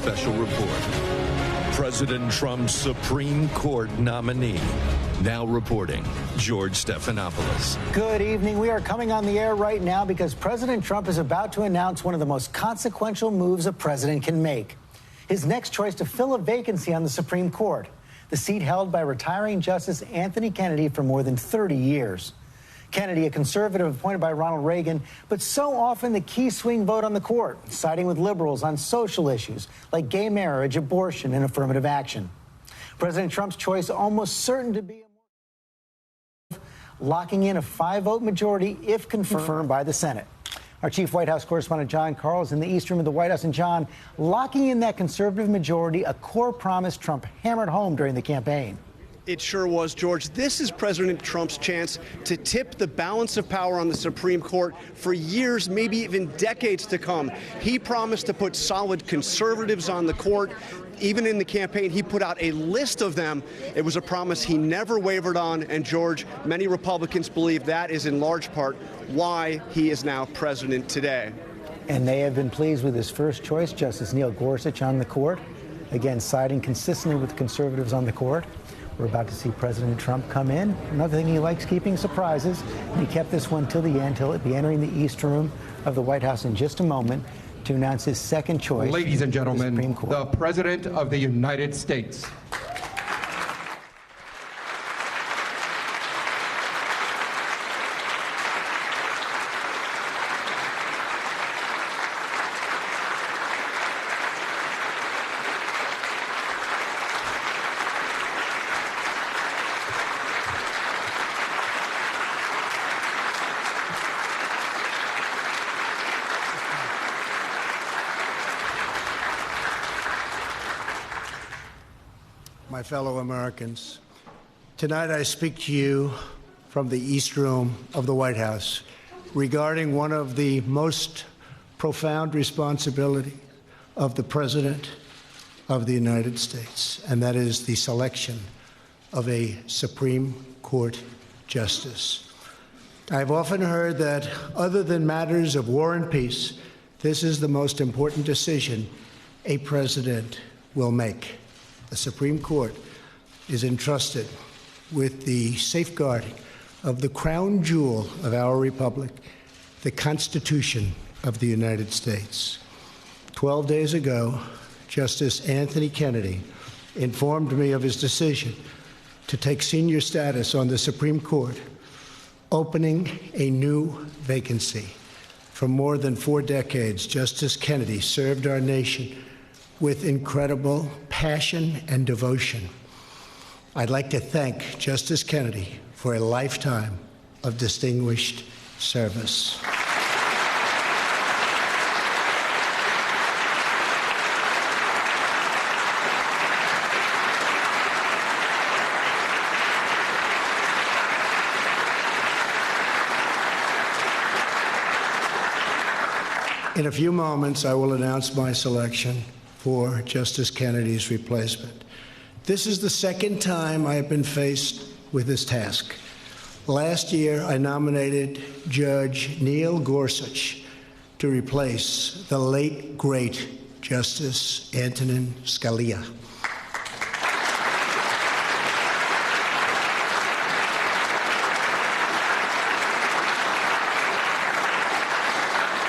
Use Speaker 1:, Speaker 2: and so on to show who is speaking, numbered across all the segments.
Speaker 1: special report. President Trump's Supreme Court nominee. Now reporting, George Stephanopoulos.
Speaker 2: Good evening. We are coming on the air right now because President Trump is about to announce one of the most consequential moves a president can make. His next choice to fill a vacancy on the Supreme Court, the seat held by retiring Justice Anthony Kennedy for more than 30 years. Kennedy, a conservative appointed by Ronald Reagan, but so often the key swing vote on the court, siding with liberals on social issues like gay marriage, abortion, and affirmative action. President Trump's choice almost certain to be locking in a 5-vote majority if confirmed by the Senate. Our chief White House correspondent John Carl is in the East Room of the White House. And John, locking in that conservative majority, a core promise Trump hammered home during the campaign.
Speaker 3: It sure was, George. This is President Trump's chance to tip the balance of power on the Supreme Court for years, maybe even decades to come. He promised to put solid conservatives on the court. Even in the campaign, he put out a list of them. It was a promise he never wavered on. And, George, many Republicans believe that is in large part why he is now president today.
Speaker 2: And they have been pleased with his first choice, Justice Neil Gorsuch, on the court. Again, siding consistently with conservatives on the court. We're about to see President Trump come in. Another thing, he likes keeping surprises. And he kept this one till the end, till he'll be entering the East Room of the White House in just a moment to announce his second choice.
Speaker 4: Ladies and gentlemen, the President of the United States.
Speaker 5: My fellow Americans, tonight I speak to you from the East Room of the White House regarding one of the most profound responsibilities of the President of the United States, and that is the selection of a Supreme Court justice. I've often heard that other than matters of war and peace, this is the most important decision a president will make. The Supreme Court is entrusted with the safeguarding of the crown jewel of our republic, the Constitution of the United States. 12 days ago, Justice Anthony Kennedy informed me of his decision to take senior status on the Supreme Court, opening a new vacancy. For more than 4 decades, Justice Kennedy served our nation with incredible passion and devotion. I'd like to thank Justice Kennedy for a lifetime of distinguished service. In a few moments, I will announce my selection for Justice Kennedy's replacement. This is the second time I have been faced with this task. Last year, I nominated Judge Neil Gorsuch to replace the late, great Justice Antonin Scalia.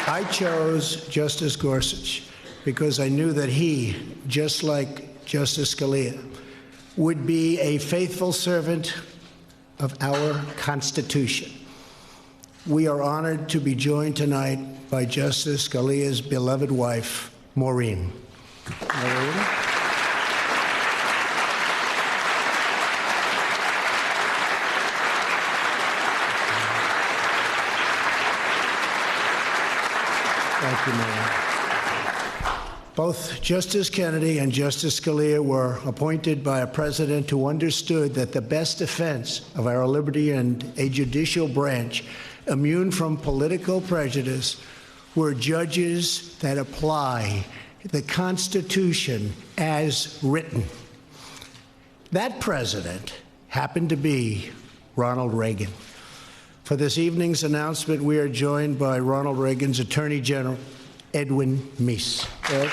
Speaker 5: I chose Justice Gorsuch because I knew that he, just like Justice Scalia, would be a faithful servant of our Constitution. We are honored to be joined tonight by Justice Scalia's beloved wife, Maureen. Maureen? Thank you, Maureen. Both Justice Kennedy and Justice Scalia were appointed by a president who understood that the best defense of our liberty and a judicial branch immune from political prejudice were judges that apply the Constitution as written. That president happened to be Ronald Reagan. For this evening's announcement, we are joined by Ronald Reagan's Attorney General, Edwin Meese. Ed?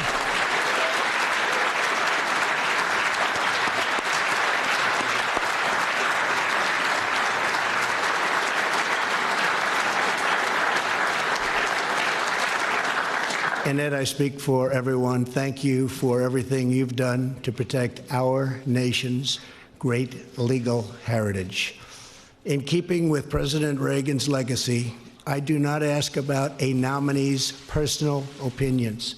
Speaker 5: And Ed, I speak for everyone. Thank you for everything you've done to protect our nation's great legal heritage. In keeping with President Reagan's legacy, I do not ask about a nominee's personal opinions.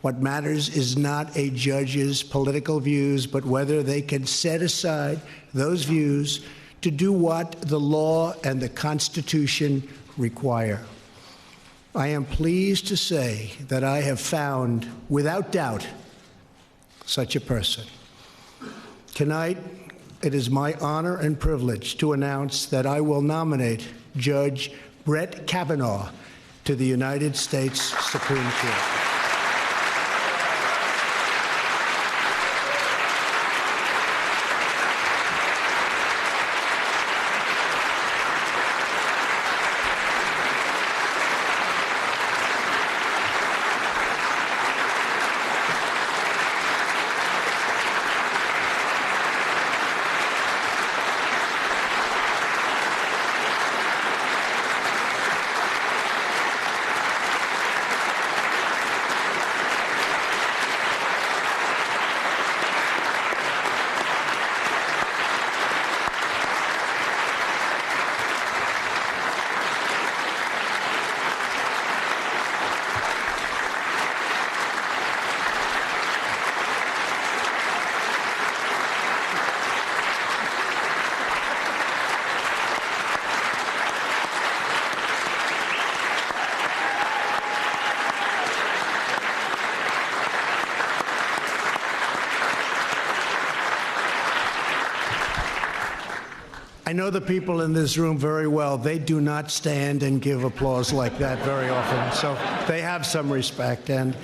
Speaker 5: What matters is not a judge's political views, but whether they can set aside those views to do what the law and the Constitution require. I am pleased to say that I have found, without doubt, such a person. Tonight, it is my honor and privilege to announce that I will nominate Judge Brett Kavanaugh to the United States Supreme Court. I know the people in this room very well. They do not stand and give applause like that very often, so they have some respect. And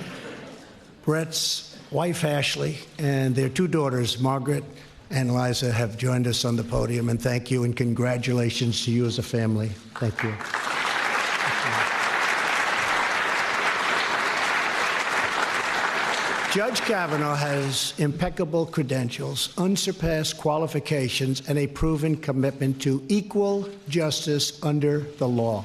Speaker 5: Brett's wife, Ashley, and their two daughters, Margaret and Liza, have joined us on the podium, and thank you and congratulations to you as a family. Thank you. Judge Kavanaugh has impeccable credentials, unsurpassed qualifications, and a proven commitment to equal justice under the law.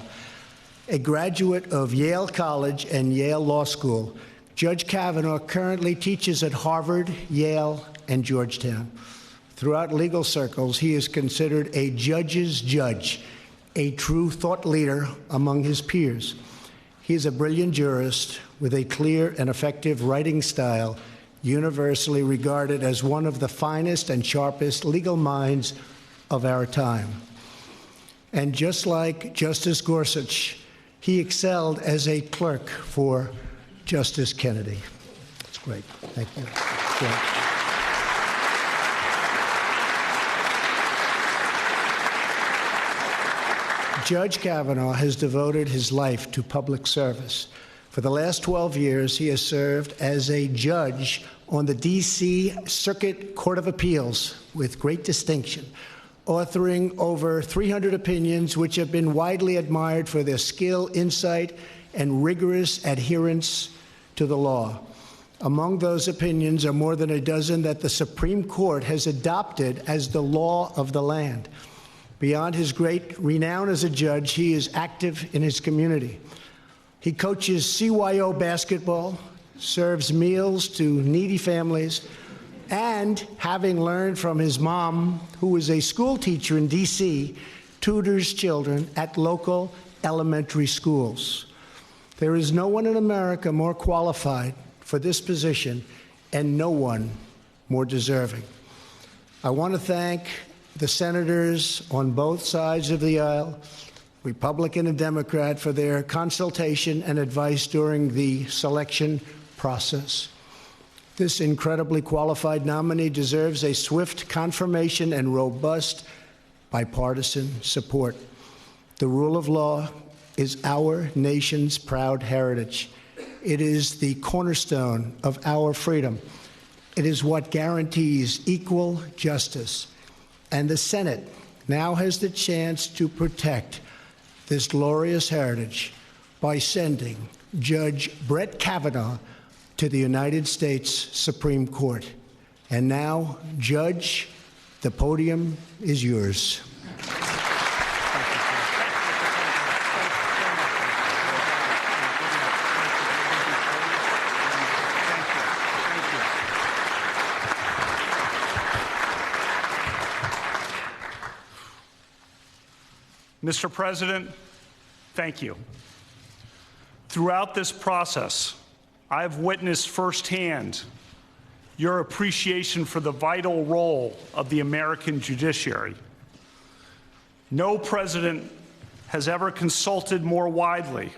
Speaker 5: A graduate of Yale College and Yale Law School, Judge Kavanaugh currently teaches at Harvard, Yale, and Georgetown. Throughout legal circles, he is considered a judge's judge, a true thought leader among his peers. He is a brilliant jurist with a clear and effective writing style, universally regarded as one of the finest and sharpest legal minds of our time. And just like Justice Gorsuch, he excelled as a clerk for Justice Kennedy. That's great. Thank you. Great. Judge Kavanaugh has devoted his life to public service. For the last 12 years, he has served as a judge on the D.C. Circuit Court of Appeals with great distinction, authoring over 300 opinions which have been widely admired for their skill, insight, and rigorous adherence to the law. Among those opinions are more than a dozen that the Supreme Court has adopted as the law of the land. Beyond his great renown as a judge, he is active in his community. He coaches CYO basketball, serves meals to needy families, and, having learned from his mom, who is a school teacher in D.C., tutors children at local elementary schools. There is no one in America more qualified for this position, and no one more deserving. I want to thank the senators on both sides of the aisle, Republican and Democrat, for their consultation and advice during the selection process. This incredibly qualified nominee deserves a swift confirmation and robust bipartisan support. The rule of law is our nation's proud heritage. It is the cornerstone of our freedom. It is what guarantees equal justice. And the Senate now has the chance to protect this glorious heritage by sending Judge Brett Kavanaugh to the United States Supreme Court. And now, Judge, the podium is yours.
Speaker 6: Mr. President, thank you. Throughout this process, I've witnessed firsthand your appreciation for the vital role of the American judiciary. No president has ever consulted more widely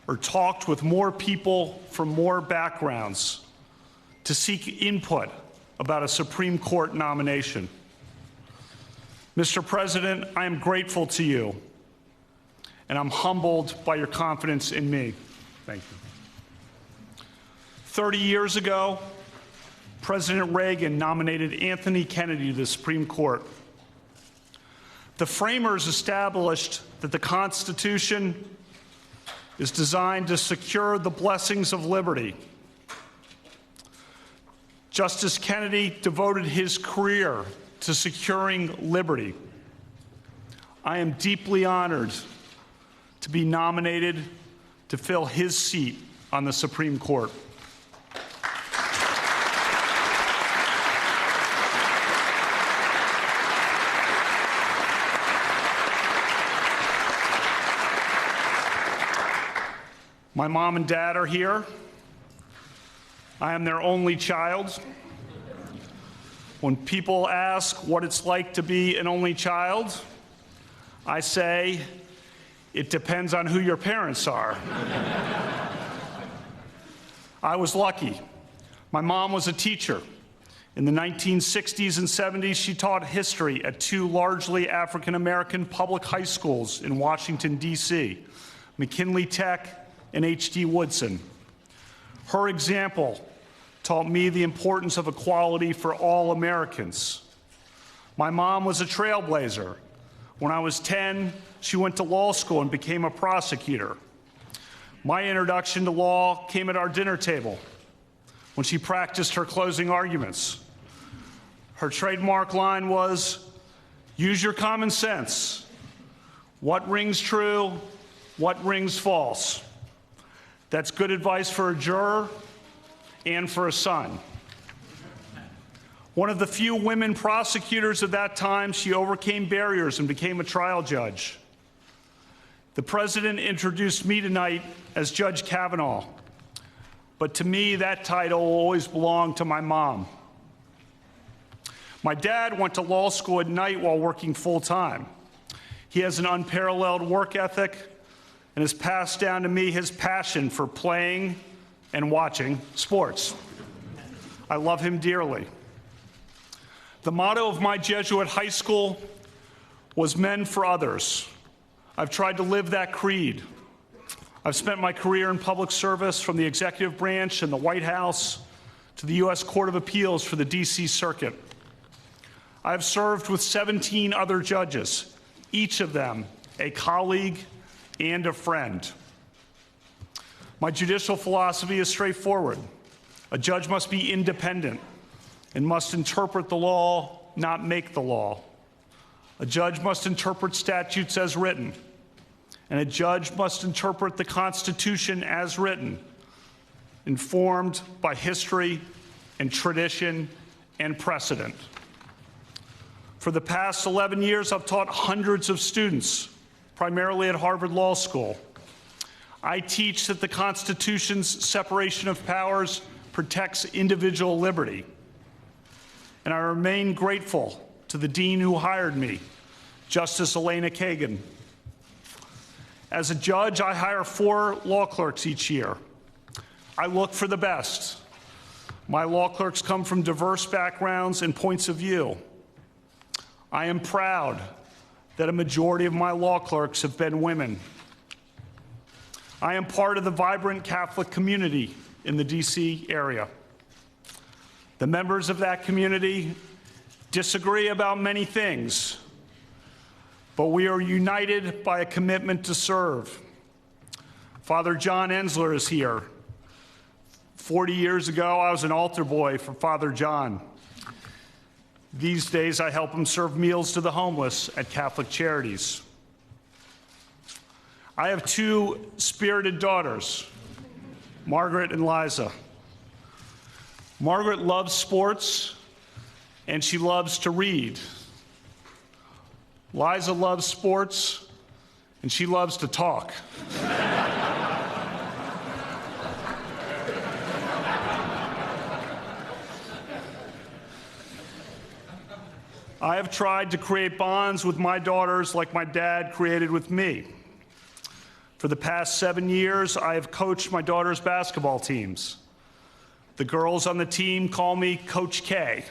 Speaker 6: or talked with more people from more backgrounds to seek input about a Supreme Court nomination. Mr. President, I am grateful to you, and I'm humbled by your confidence in me. Thank you. 30 years ago, President Reagan nominated Anthony Kennedy to the Supreme Court. The framers established that the Constitution is designed to secure the blessings of liberty. Justice Kennedy devoted his career to securing liberty. I am deeply honored to be nominated to fill his seat on the Supreme Court. My mom and dad are here. I am their only child. When people ask what it's like to be an only child, I say, it depends on who your parents are. I was lucky. My mom was a teacher. In the 1960s and 70s, she taught history at two largely African-American public high schools in Washington, D.C., McKinley Tech and H.D. Woodson. Her example taught me the importance of equality for all Americans. My mom was a trailblazer. When I was 10, she went to law school and became a prosecutor. My introduction to law came at our dinner table when she practiced her closing arguments. Her trademark line was, "Use your common sense. What rings true? What rings false?" That's good advice for a juror and for a son. One of the few women prosecutors at that time, she overcame barriers and became a trial judge. The president introduced me tonight as Judge Kavanaugh, but to me, that title will always belong to my mom. My dad went to law school at night while working full-time. He has an unparalleled work ethic and has passed down to me his passion for playing and watching sports. I love him dearly. The motto of my Jesuit high school was "Men for Others." I've tried to live that creed. I've spent my career in public service, from the executive branch and the White House to the U.S. Court of Appeals for the D.C. Circuit. I have served with 17 other judges, each of them a colleague and a friend. My judicial philosophy is straightforward. A judge must be independent and must interpret the law, not make the law. A judge must interpret statutes as written, and a judge must interpret the Constitution as written, informed by history and tradition and precedent. For the past 11 years, I've taught hundreds of students, primarily at Harvard Law School. I teach that the Constitution's separation of powers protects individual liberty. And I remain grateful to the dean who hired me, Justice Elena Kagan. As a judge, I hire 4 law clerks each year. I look for the best. My law clerks come from diverse backgrounds and points of view. I am proud that a majority of my law clerks have been women. I am part of the vibrant Catholic community in the D.C. area. The members of that community disagree about many things, but we are united by a commitment to serve. Father John Ensler is here. 40 years ago, I was an altar boy for Father John. These days, I help him serve meals to the homeless at Catholic Charities. I have 2 spirited daughters, Margaret and Liza. Margaret loves sports, and she loves to read. Liza loves sports, and she loves to talk. I have tried to create bonds with my daughters like my dad created with me. For the past 7 years, I have coached my daughter's basketball teams. The girls on the team call me Coach K.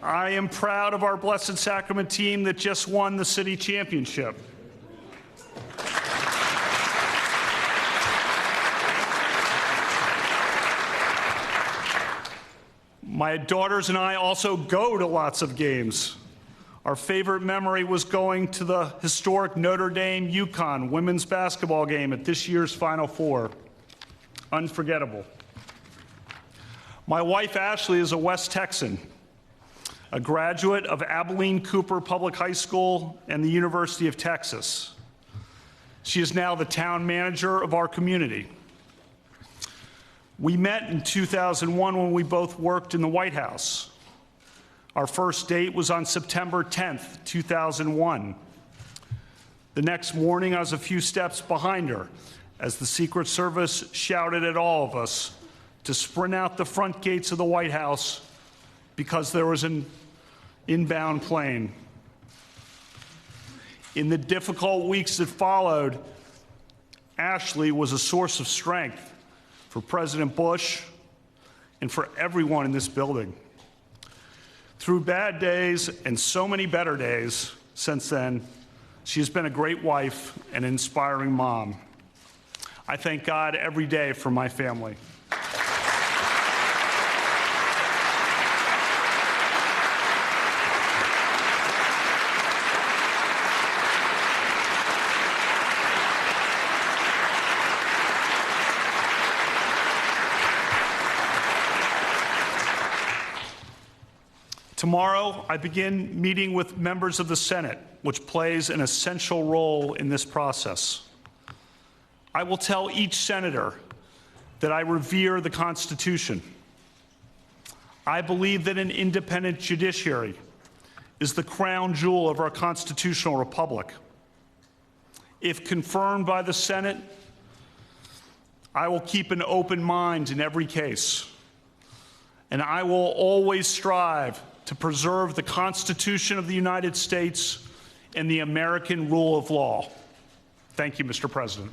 Speaker 6: I am proud of our Blessed Sacrament team that just won the city championship. My daughters and I also go to lots of games. Our favorite memory was going to the historic Notre Dame-UConn women's basketball game at this year's Final Four. Unforgettable. My wife, Ashley, is a West Texan, a graduate of Abilene Cooper Public High School and the University of Texas. She is now the town manager of our community. We met in 2001 when we both worked in the White House. Our first date was on September 10th, 2001. The next morning, I was a few steps behind her as the Secret Service shouted at all of us to sprint out the front gates of the White House because there was an inbound plane. In the difficult weeks that followed, Ashley was a source of strength for President Bush and for everyone in this building. Through bad days and so many better days since then, she has been a great wife and an inspiring mom. I thank God every day for my family. Tomorrow, I begin meeting with members of the Senate, which plays an essential role in this process. I will tell each senator that I revere the Constitution. I believe that an independent judiciary is the crown jewel of our constitutional republic. If confirmed by the Senate, I will keep an open mind in every case, and I will always strive to preserve the Constitution of the United States and the American rule of law. Thank you, Mr. President.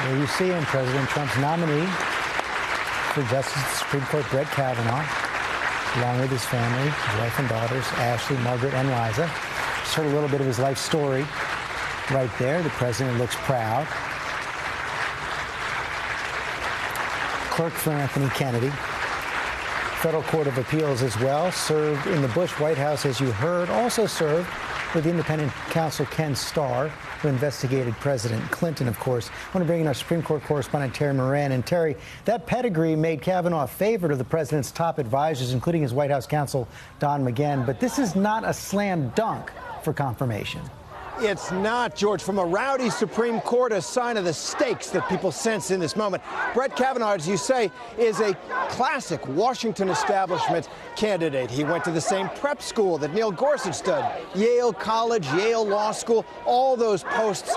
Speaker 2: There you see him, President Trump's nominee for Justice of the Supreme Court, Brett Kavanaugh, along with his family, his wife and daughters, Ashley, Margaret, and Liza. Just heard a little bit of his life story right there. The president looks proud. Clerk for Anthony Kennedy. Federal Court of Appeals as well. Served in the Bush White House, as you heard. Also served with independent counsel Ken Starr, who investigated President Clinton, of course. I want to bring in our Supreme Court correspondent, Terry Moran. And Terry, that pedigree made Kavanaugh a favorite of the president's top advisors, including his White House counsel, Don McGahn. But this is not a slam dunk for confirmation.
Speaker 7: It's not, George. From a rowdy Supreme Court, a sign of the stakes that people sense in this moment. Brett Kavanaugh, as you say, is a classic Washington establishment candidate. He went to the same prep school that Neil Gorsuch did, Yale College, Yale Law School, all those posts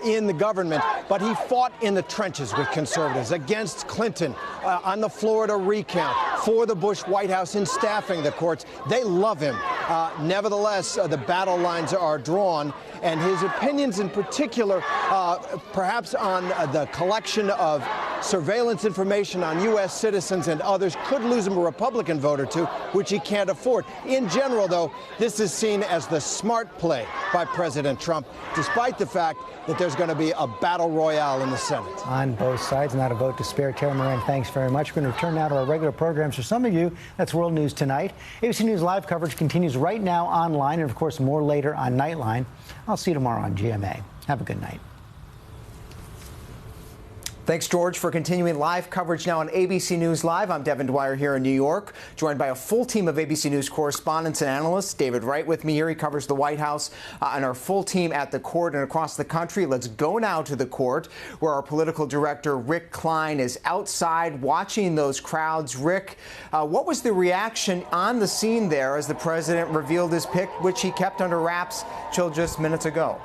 Speaker 7: in the government. But he fought in the trenches with conservatives against Clinton on the Florida recount, for the Bush White House, in staffing the courts. They love him. Nevertheless, the battle lines are drawn. And his opinions in particular, perhaps on the collection of surveillance information on U.S. citizens and others, could lose him a Republican vote or two, which he can't afford. In general, though, this is seen as the smart play by President Trump, despite the fact that there's going to be a battle royale in the Senate.
Speaker 2: On both sides, not a vote to spare. Terry Moran, thanks very much. We're going to return now to our regular programs. For some of you, that's World News Tonight. ABC News Live coverage continues right now online, and, of course, more later on Nightline. I'll see you tomorrow on GMA. Have a good night.
Speaker 8: Thanks, George, for continuing live coverage now on ABC News Live. I'm Devin Dwyer here in New York, joined by a full team of ABC News correspondents and analysts. David Wright with me here. He covers the White House, and our full team at the court and across the country. Let's go now to the court, where our political director, Rick Klein, is outside watching those crowds. Rick, what was the reaction on the scene there as the president revealed his pick, which he kept under wraps till just minutes ago?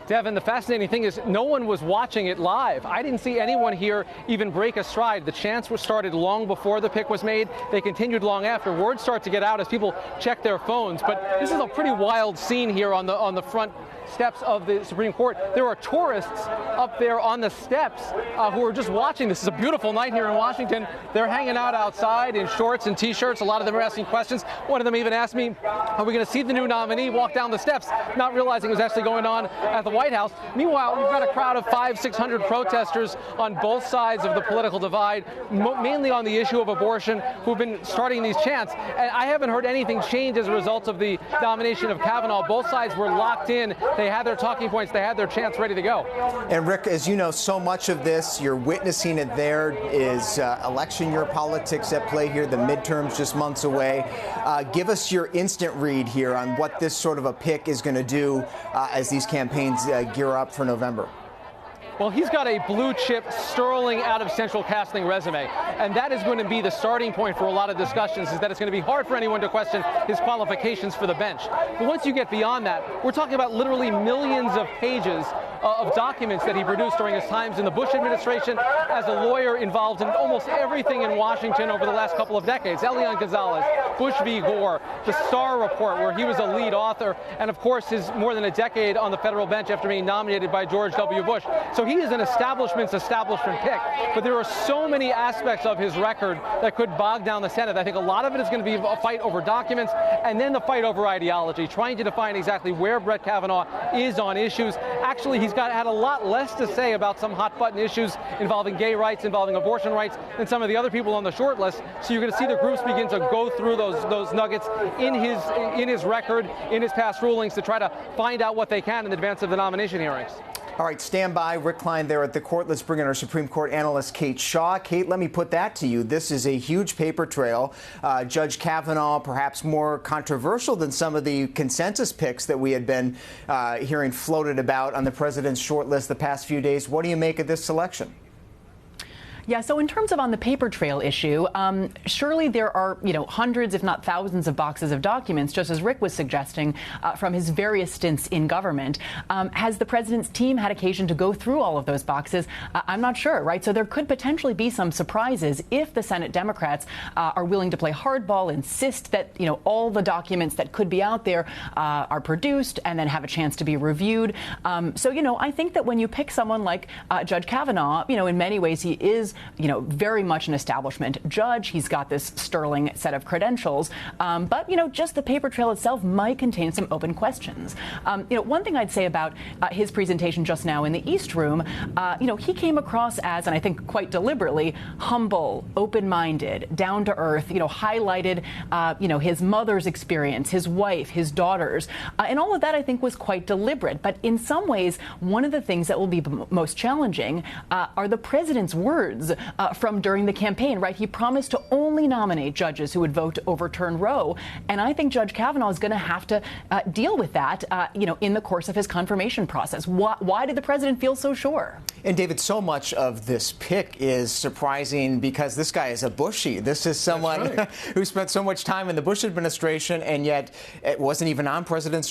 Speaker 9: Devin, the fascinating thing is no one was watching it live. I didn't see anyone here even break a stride. The chants were started long before the pick was made. They continued long after. Words start to get out as people check their phones. But this is a pretty wild scene here on the front steps of the Supreme Court. There are tourists up there on the steps who are just watching. This is a beautiful night here in Washington. They're hanging out outside in shorts and T-shirts. A lot of them are asking questions. One of them even asked me, are we going to see the new nominee walk down the steps, not realizing it was actually going on at the White House. Meanwhile, you've got a crowd of 500-600 protesters on both sides of the political divide, mainly on the issue of abortion, who've been starting these chants. And I haven't heard anything change as a result of the nomination of Kavanaugh. Both sides were locked in. They had their talking points. They had their chants ready to go.
Speaker 8: And Rick, as you know, so much of this, you're witnessing it there, is election year politics at play here, the midterms just months away. Give us your instant read here on what this sort of a pick is going to do as these campaigns gear up for November.
Speaker 9: Well, he's got a blue chip, sterling out of central casting resume. And that is going to be the starting point for a lot of discussions, is that it's going to be hard for anyone to question his qualifications for the bench. But once you get beyond that, we're talking about literally millions of pages of documents that he produced during his times in the Bush administration as a lawyer involved in almost everything in Washington over the last couple of decades. Elian Gonzalez, Bush v. Gore, the Starr Report, where he was a lead author, and of course his more than a decade on the federal bench after being nominated by George W. Bush. So he is an establishment pick, but there are so many aspects of his record that could bog down the Senate. I think a lot of it is going to be a fight over documents, and then the fight over ideology, trying to define exactly where Brett Kavanaugh is on issues. Actually, he's had a lot less to say about some hot-button issues involving gay rights, involving abortion rights, than some of the other people on the short list. So you're going to see the groups begin to go through those nuggets in his record, in his past rulings, to try to find out what they can in advance of the nomination hearings.
Speaker 8: All right, stand by. Rick Klein there at the court. Let's bring in our Supreme Court analyst, Kate Shaw. Kate, let me put that to you. This is a huge paper trail. Judge Kavanaugh, perhaps more controversial than some of the consensus picks that we had been hearing floated about on the president's short list the past few days. What do you make of this selection?
Speaker 10: Yeah, so in terms of on the paper trail issue, surely there are, hundreds, if not thousands of boxes of documents, just as Rick was suggesting, from his various stints in government. Has the president's team had occasion to go through all of those boxes? I'm not sure, right? So there could potentially be some surprises if the Senate Democrats are willing to play hardball, insist that, all the documents that could be out there are produced and then have a chance to be reviewed. So, I think that when you pick someone like Judge Kavanaugh, in many ways he is very much an establishment judge. He's got this sterling set of credentials. But, just the paper trail itself might contain some open questions. One thing I'd say about his presentation just now in the East Room, he came across as, and I think quite deliberately, humble, open-minded, down to earth, highlighted, his mother's experience, his wife, his daughters. And all of that, I think, was quite deliberate. But in some ways, one of the things that will be most challenging are the president's words from during the campaign, right? He promised to only nominate judges who would vote to overturn Roe. And I think Judge Kavanaugh is going to have to deal with that, in the course of his confirmation process. Why did the president feel so sure?
Speaker 8: And David, so much of this pick is surprising because this guy is a Bushie. This is someone who spent so much time in the Bush administration, and yet it wasn't even on President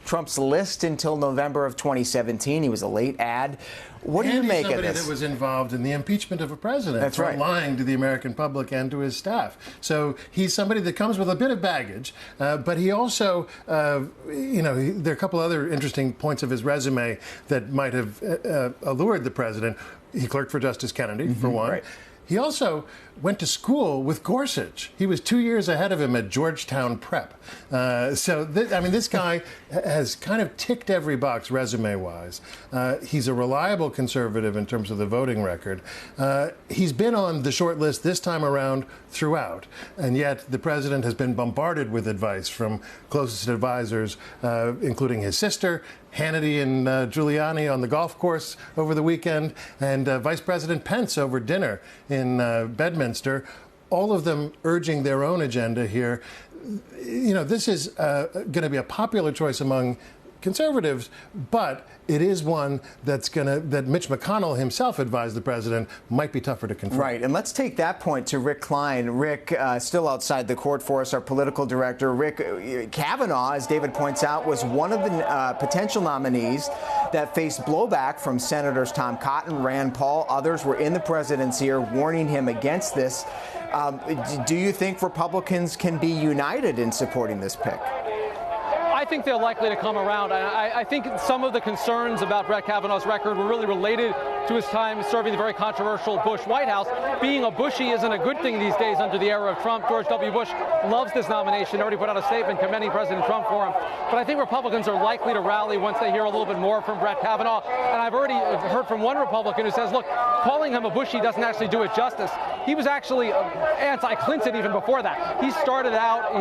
Speaker 8: Trump's list until November of 2017. He was a late ad. What do you make of this?
Speaker 11: Somebody that was involved in the impeachment of a president for lying to the American public and to his staff. So he's somebody that comes with a bit of baggage, but he also, there are a couple other interesting points of his resume that might have allured the president. He clerked for Justice Kennedy, for one. Right. He also went to school with Gorsuch. He was 2 years ahead of him at Georgetown Prep. This guy has kind of ticked every box resume-wise. He's a reliable conservative in terms of the voting record. He's been on the short list this time around throughout, and yet the president has been bombarded with advice from closest advisors, including his sister, Hannity and Giuliani on the golf course over the weekend, and Vice President Pence over dinner in Bedminster, all of them urging their own agenda here. You know, this is going to be a popular choice among conservatives, but it is one that Mitch McConnell himself advised the president might be tougher to confront.
Speaker 8: Right, and let's take that point to Rick Klein. Rick, still outside the court for us, our political director. Rick, Kavanaugh, as David points out, was one of the potential nominees that faced blowback from Senators Tom Cotton, Rand Paul. Others were in the presidency ear warning him against this. Do you think Republicans can be united in supporting this pick?
Speaker 9: I think they're likely to come around. I think some of the concerns about Brett Kavanaugh's record were really related to his time serving the very controversial Bush White House. Being a Bushie isn't a good thing these days under the era of Trump. George W. Bush loves this nomination, already put out a statement commending President Trump for him. But I think Republicans are likely to rally once they hear a little bit more from Brett Kavanaugh. And I've already heard from one Republican who says, look, calling him a Bushie doesn't actually do it justice. He was actually anti-Clinton even before that. He started out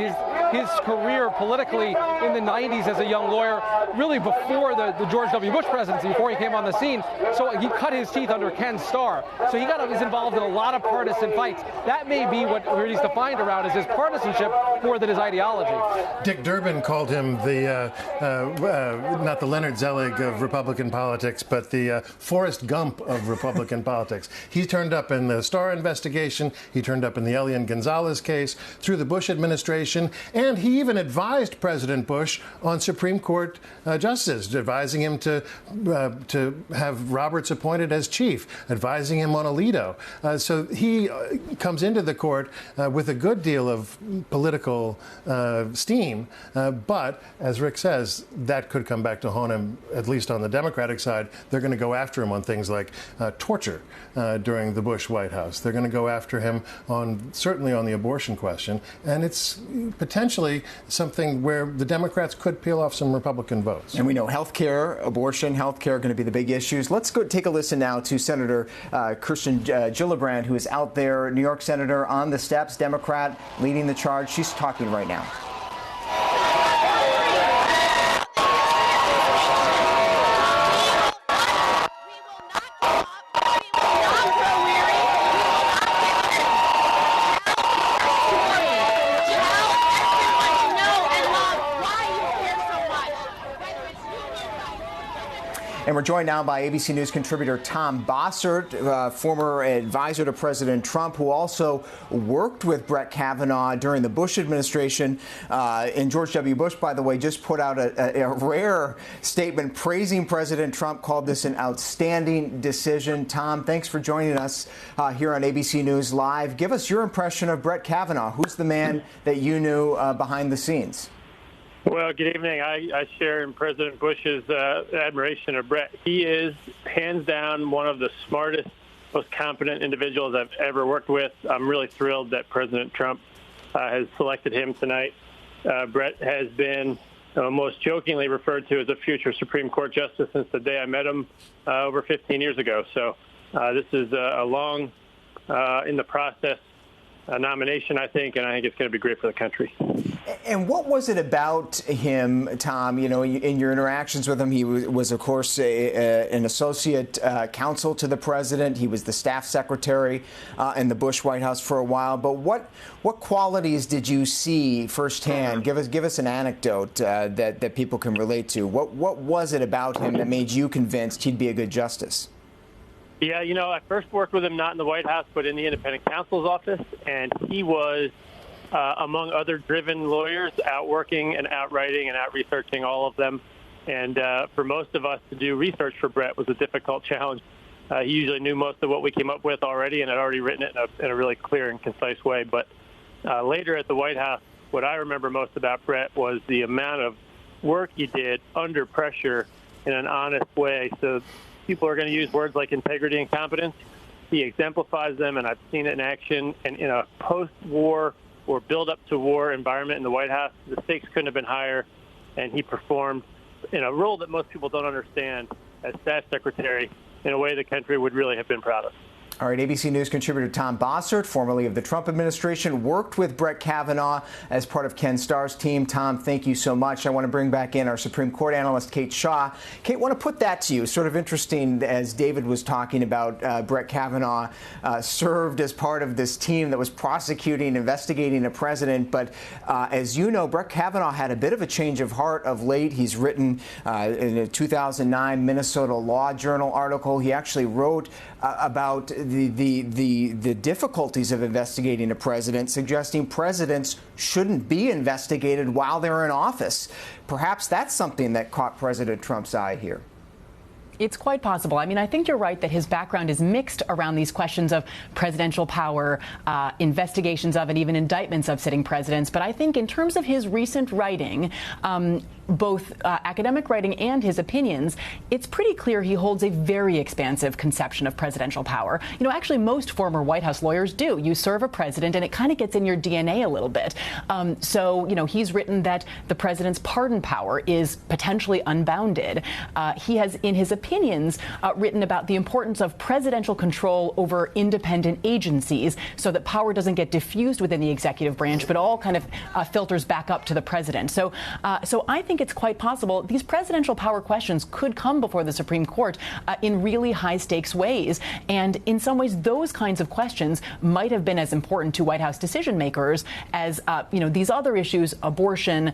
Speaker 9: his career politically in the 90s as a young lawyer, really before the George W. Bush presidency, before he came on the scene. So he cut his teeth under Ken Starr. So he's involved in a lot of partisan fights. That may be what he's defined around is his partisanship more than his ideology.
Speaker 11: Dick Durbin called him the, not the Leonard Zelig of Republican politics, but the Forrest Gump of Republican politics. He turned up in the Starr investigation. He turned up in the Elian Gonzalez case through the Bush administration. And he even advised President Bush on Supreme Court justices, advising him to have Roberts appointed as chief, advising him on Alito. So he comes into the court with a good deal of political steam. But as Rick says, that could come back to haunt him, at least on the Democratic side. They're going to go after him on things like torture during the Bush White House. They're going to go after him certainly on the abortion question. And it's potentially something where the Democrats could peel off some Republican votes.
Speaker 8: And we know health care, abortion, health care are going to be the big issues. Let's go take a listen now to Senator Kirsten Gillibrand, who is out there, New York senator on the steps, Democrat, leading the charge. She's talking right now. And we're joined now by ABC News contributor Tom Bossert, former advisor to President Trump, who also worked with Brett Kavanaugh during the Bush administration. And George W. Bush, by the way, just put out a rare statement praising President Trump, called this an outstanding decision. Tom, thanks for joining us here on ABC News Live. Give us your impression of Brett Kavanaugh. Who's the man that you knew behind the scenes?
Speaker 12: Well, good evening. I share in President Bush's admiration of Brett. He is, hands down, one of the smartest, most competent individuals I've ever worked with. I'm really thrilled that President Trump has selected him tonight. Brett has been most jokingly referred to as a future Supreme Court justice since the day I met him over 15 years ago. So this is a long, in the process, nomination, I think, and I think it's going to be great for the country.
Speaker 8: And what was it about him, Tom? You know, in your interactions with him, he was, of course, an associate counsel to the president. He was the staff secretary in the Bush White House for a while. But what qualities did you see firsthand? Give us an anecdote that people can relate to. What was it about him that made you convinced he'd be a good justice?
Speaker 12: Yeah, you know, I first worked with him not in the White House, but in the independent counsel's office, and he was, among other driven lawyers, out working and out writing and out researching all of them. And for most of us to do research for Brett was a difficult challenge. He usually knew most of what we came up with already and had already written it in a really clear and concise way. But later at the White House, what I remember most about Brett was the amount of work he did under pressure in an honest way. So people are going to use words like integrity and competence. He exemplifies them, and I've seen it in action. And in a post-war or build-up to war environment in the White House, the stakes couldn't have been higher, and he performed in a role that most people don't understand as staff secretary in a way the country would really have been proud of.
Speaker 8: All right, ABC News contributor Tom Bossert, formerly of the Trump administration, worked with Brett Kavanaugh as part of Ken Starr's team. Tom, thank you so much. I want to bring back in our Supreme Court analyst, Kate Shaw. Kate, I want to put that to you. Sort of interesting, as David was talking about, Brett Kavanaugh served as part of this team that was prosecuting, investigating a president. But as you know, Brett Kavanaugh had a bit of a change of heart of late. He's written in a 2009 Minnesota Law Journal article. He actually wrote about the difficulties of investigating a president, suggesting presidents shouldn't be investigated while they're in office. Perhaps that's something that caught President Trump's eye here.
Speaker 10: It's quite possible. I mean, I think you're right that his background is mixed around these questions of presidential power, investigations of and even indictments of sitting presidents. But I think in terms of his recent writing, both academic writing and his opinions, it's pretty clear he holds a very expansive conception of presidential power. You know, actually, most former White House lawyers do. You serve a president, and it kind of gets in your DNA a little bit. So, you know, he's written that the president's pardon power is potentially unbounded. He has, in his opinions, written about the importance of presidential control over independent agencies so that power doesn't get diffused within the executive branch, but all kind of filters back up to the president. So I think it's quite possible these presidential power questions could come before the Supreme Court in really high stakes ways. And in some ways, those kinds of questions might have been as important to White House decision makers as, you know, these other issues, abortion,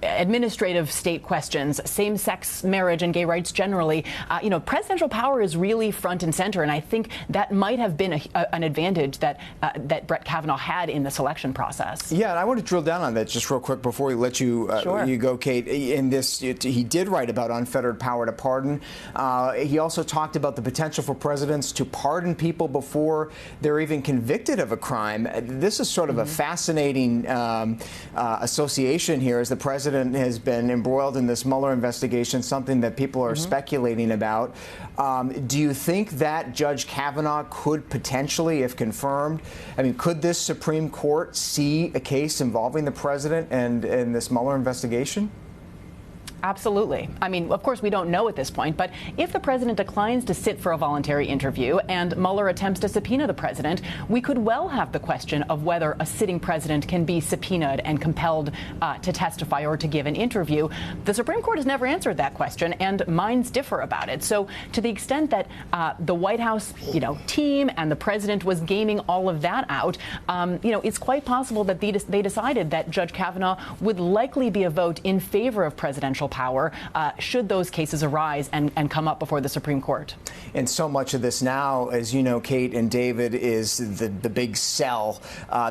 Speaker 10: administrative state questions, same-sex marriage and gay rights generally. You know, presidential power is really front and center. And I think that might have been an advantage that that Brett Kavanaugh had in the selection process.
Speaker 8: Yeah, and I want to drill down on that just real quick before we let you you go, Kate. In this, he did write about unfettered power to pardon. He also talked about the potential for presidents to pardon people before they're even convicted of a crime. This is sort of a fascinating association here, as the president has been embroiled in this Mueller investigation, something that people are speculating about. Do you think that Judge Kavanaugh could potentially, if confirmed, I mean, could this Supreme Court see a case involving the president and this Mueller investigation?
Speaker 10: Absolutely. I mean, of course, we don't know at this point, but if the president declines to sit for a voluntary interview and Mueller attempts to subpoena the president, we could well have the question of whether a sitting president can be subpoenaed and compelled to testify or to give an interview. The Supreme Court has never answered that question, and minds differ about it. So to the extent that the White House, team and the president was gaming all of that out, it's quite possible that they decided that Judge Kavanaugh would likely be a vote in favor of presidential power should those cases arise and come up before the Supreme Court.
Speaker 8: And so much of this now, as you know, Kate and David, is the big sell.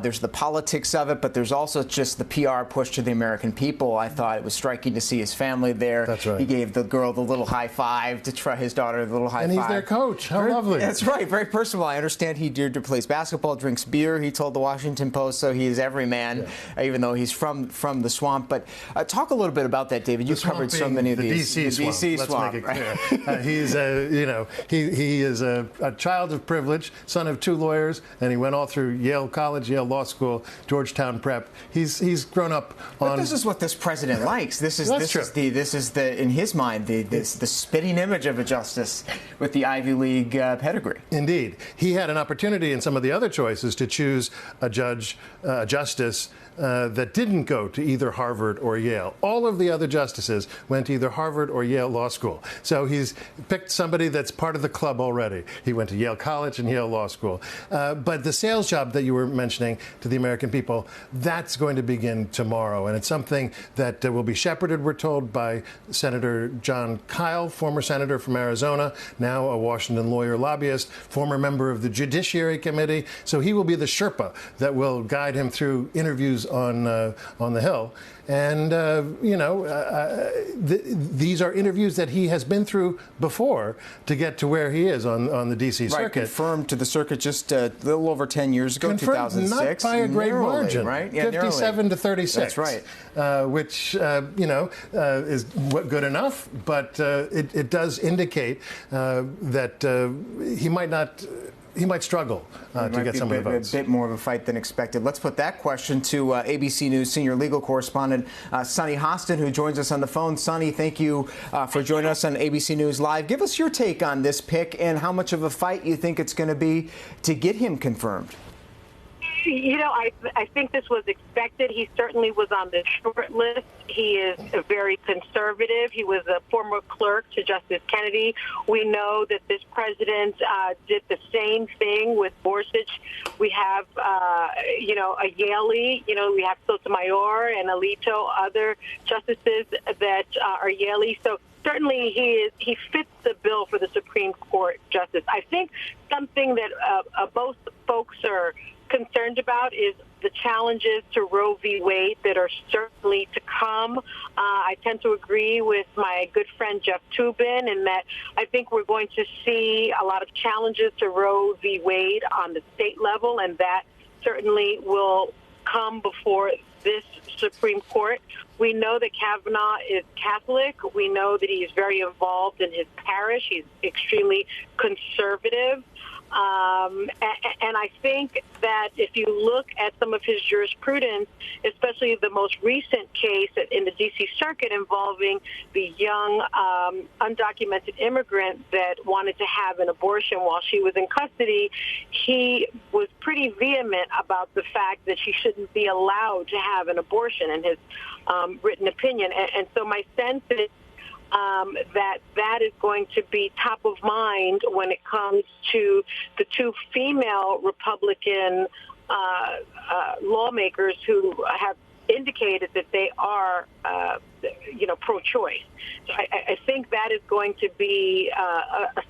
Speaker 8: There's the politics of it, but there's also just the PR push to the American people. I thought it was striking to see his family there.
Speaker 11: That's right.
Speaker 8: He gave the girl the little high five to try his daughter the little high five.
Speaker 11: And he's their coach. How lovely.
Speaker 8: That's right. Very personal. I understand he plays basketball, drinks beer. He told the Washington Post, so he is every man, even though he's from the swamp. But talk a little bit about that, David. You've covered so many of these.
Speaker 11: The DC swamp. Let's make it clear. He's he is a child of privilege, son of 2 lawyers, and he went all through Yale College, Yale Law School, Georgetown Prep. He's grown up on.
Speaker 8: But this is what this president likes. This is in his mind the spitting image of a justice with the Ivy League pedigree.
Speaker 11: Indeed, he had an opportunity in some of the other choices to choose a justice that didn't go to either Harvard or Yale. All of the other justices went to either Harvard or Yale Law School. So he's picked somebody that's part of the club already. He went to Yale College and Yale Law School. But the sales job that you were mentioning to the American people, that's going to begin tomorrow. And it's something that will be shepherded, we're told, by Senator John Kyle, former senator from Arizona, now a Washington lawyer lobbyist, former member of the Judiciary Committee. So he will be the Sherpa that will guide him through interviews on the Hill. And, these are interviews that he has been through before to get to where he is on the D.C.
Speaker 8: Right,
Speaker 11: circuit.
Speaker 8: Confirmed to the circuit just a little over 10 years ago, 2006.
Speaker 11: Not by a great margin,
Speaker 8: right? Yeah,
Speaker 11: 57 to 36.
Speaker 8: That's right.
Speaker 11: Which, is good enough, but it does indicate that he might struggle to get some of the votes.
Speaker 8: A bit more of a fight than expected. Let's put that question to ABC News senior legal correspondent Sunny Hostin, who joins us on the phone. Sunny, thank you for joining us on ABC News Live. Give us your take on this pick and how much of a fight you think it's going to be to get him confirmed.
Speaker 13: I think this was expected. He certainly was on the short list. He is very conservative. He was a former clerk to Justice Kennedy. We know that this president did the same thing with Gorsuch. We have, a Yaley. We have Sotomayor and Alito, other justices that are Yaley. So certainly he fits the bill for the Supreme Court justice. I think something that both folks are concerned about is the challenges to Roe v. Wade that are certainly to come. I tend to agree with my good friend Jeff Toobin in that I think we're going to see a lot of challenges to Roe v. Wade on the state level, and that certainly will come before this Supreme Court. We know that Kavanaugh is Catholic. We know that he is very involved in his parish. He's extremely conservative. And I think that if you look at some of his jurisprudence, especially the most recent case in the D.C. Circuit involving the young undocumented immigrant that wanted to have an abortion while she was in custody, he was pretty vehement about the fact that she shouldn't be allowed to have an abortion in his written opinion. And so my sense is that is going to be top of mind when it comes to the two female Republican lawmakers who have indicated that they are, pro-choice. So I think that is going to be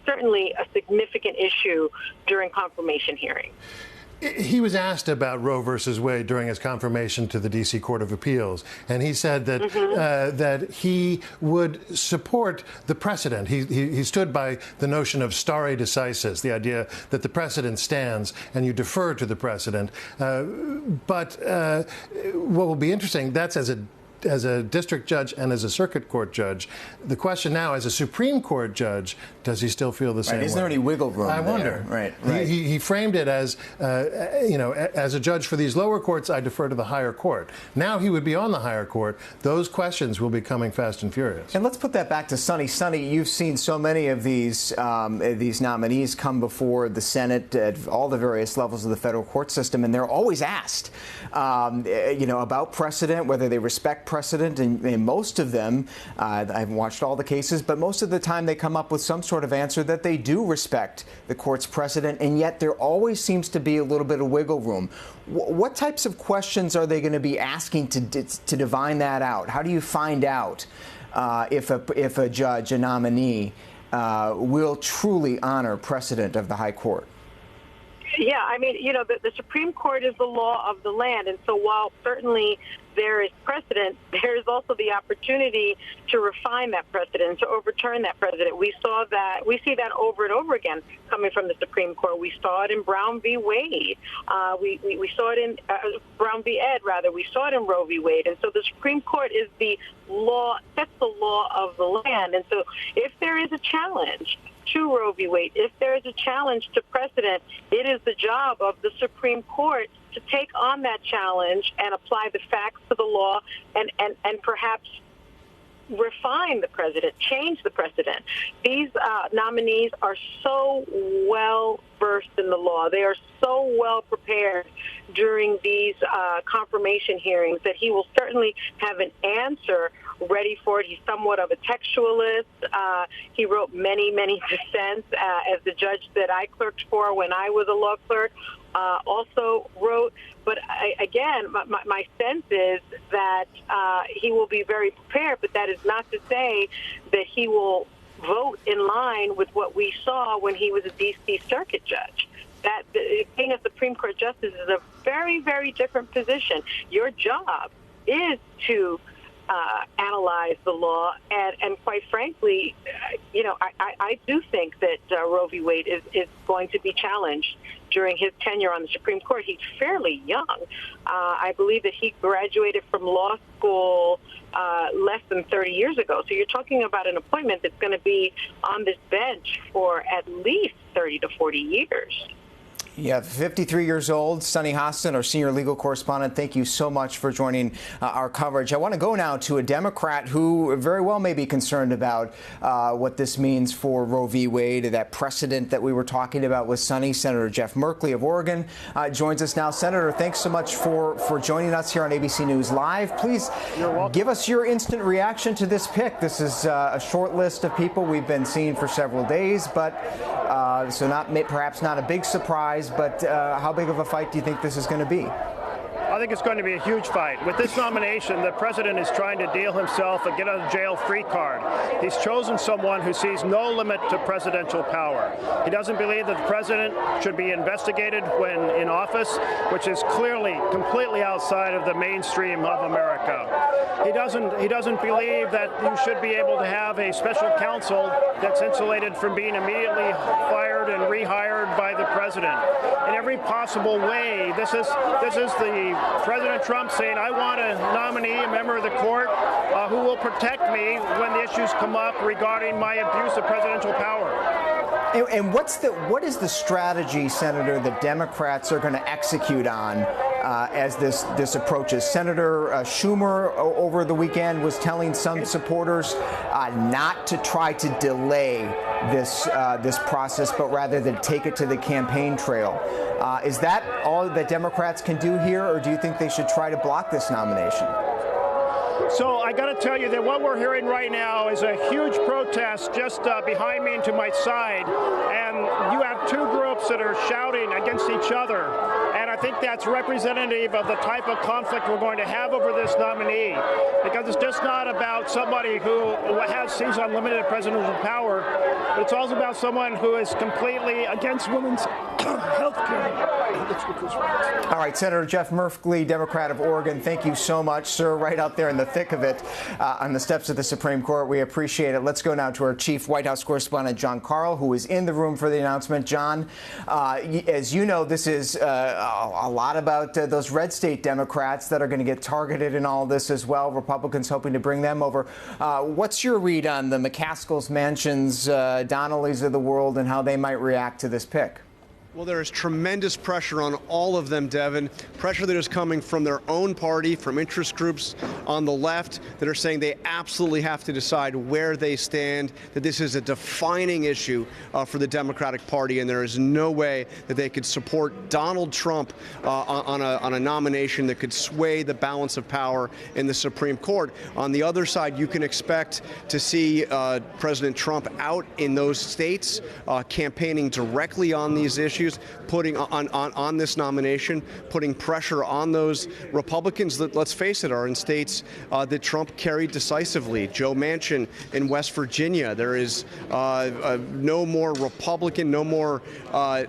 Speaker 13: certainly a significant issue during confirmation hearings.
Speaker 11: He was asked about Roe versus Wade during his confirmation to the D.C. Court of Appeals, and he said that that he would support the precedent. He stood by the notion of stare decisis, the idea that the precedent stands and you defer to the precedent. But what will be interesting, that's as a district judge and as a circuit court judge. The question now, as a Supreme Court judge, does he still feel the same way?
Speaker 8: Is there any wiggle room
Speaker 11: I wonder.
Speaker 8: Right.
Speaker 11: He framed it as, as a judge for these lower courts, I defer to the higher court. Now he would be on the higher court. Those questions will be coming fast and furious.
Speaker 8: And let's put that back to Sunny. Sunny, you've seen so many of these nominees come before the Senate at all the various levels of the federal court system, and they're always asked, about precedent, whether they respect precedent, and most of them, I haven't watched all the cases, but most of the time they come up with some sort of answer that they do respect the court's precedent, and yet there always seems to be a little bit of wiggle room. What types of questions are they going to be asking to divine that out? How do you find out if a judge, a nominee, will truly honor precedent of the high court?
Speaker 13: Yeah, I mean, the Supreme Court is the law of the land, and so while certainly there is precedent, there is also the opportunity to refine that precedent, to overturn that precedent. We see that over and over again coming from the Supreme Court. We saw it in Brown v. Wade. We saw it in Brown v. Ed, rather. We saw it in Roe v. Wade. And so the Supreme Court is the law, that's the law of the land. And so if there is a challenge to Roe v. Wade, if there is a challenge to precedent, it is the job of the Supreme Court to take on that challenge and apply the facts to the law and perhaps refine the precedent, change the precedent. These nominees are so well versed in the law. They are so well prepared during these confirmation hearings that he will certainly have an answer ready for it. He's somewhat of a textualist. He wrote many, many dissents as the judge that I clerked for when I was a law clerk. Also wrote, but again, my sense is that he will be very prepared, but that is not to say that he will vote in line with what we saw when he was a D.C. Circuit judge. That being a Supreme Court justice is a very, very different position. Your job is to analyze the law. And quite frankly, I do think that Roe v. Wade is going to be challenged during his tenure on the Supreme Court. He's fairly young. I believe that he graduated from law school less than 30 years ago. So you're talking about an appointment that's going to be on this bench for at least 30 to 40 years.
Speaker 8: Yeah, 53 years old, Sunny Hostin, our senior legal correspondent. Thank you so much for joining our coverage. I want to go now to a Democrat who very well may be concerned about what this means for Roe v. Wade, that precedent that we were talking about with Sunny. Senator Jeff Merkley of Oregon joins us now. Senator, thanks so much for joining us here on ABC News Live. Please give us your instant reaction to this pick. This is a short list of people we've been seeing for several days, but so perhaps not a big surprise. But how big of a fight do you think this is going to be?
Speaker 14: I think it's going to be a huge fight. With this nomination, the president is trying to deal himself a get-out-of-jail-free card. He's chosen someone who sees no limit to presidential power. He doesn't believe that the president should be investigated when in office, which is clearly completely outside of the mainstream of America. He doesn't believe that you should be able to have a special counsel that's insulated from being immediately fired and rehired by the president. In every possible way, this is the President Trump saying, I want a nominee, a member of the court, who will protect me when the issues come up regarding my abuse of presidential power.
Speaker 8: And what is the strategy, Senator, that Democrats are going to execute on as this approaches? Senator Schumer over the weekend was telling some supporters not to try to delay this process, but rather to take it to the campaign trail. Is that all that Democrats can do here, or do you think they should try to block this nomination?
Speaker 14: So I got to tell you that what we're hearing right now is a huge protest just behind me and to my side. And you have two groups that are shouting against each other. And I think that's representative of the type of conflict we're going to have over this nominee. Because it's just not about somebody who sees unlimited presidential power, but it's also about someone who is completely against women's health care.
Speaker 8: All right, Senator Jeff Merkley, Democrat of Oregon, thank you so much, sir, right out there in the thick of it on the steps of the Supreme Court. We appreciate it. Let's go now to our chief White House correspondent, John Carl, who is in the room for the announcement. John, as you know, this is a lot about those red state Democrats that are going to get targeted in all this as well. Republicans hoping to bring them over. What's your read on the McCaskills, Mansions, Donnellys of the world and how they might react to this pick?
Speaker 3: Well, there is tremendous pressure on all of them, Devin. Pressure that is coming from their own party, from interest groups on the left that are saying they absolutely have to decide where they stand, that this is a defining issue for the Democratic Party, and there is no way that they could support Donald Trump on a nomination that could sway the balance of power in the Supreme Court. On the other side, you can expect to see President Trump out in those states, campaigning directly on these issues, putting on this nomination, putting pressure on those Republicans that, let's face it, are in states that Trump carried decisively. Joe Manchin in West Virginia. There is no more Republican, no more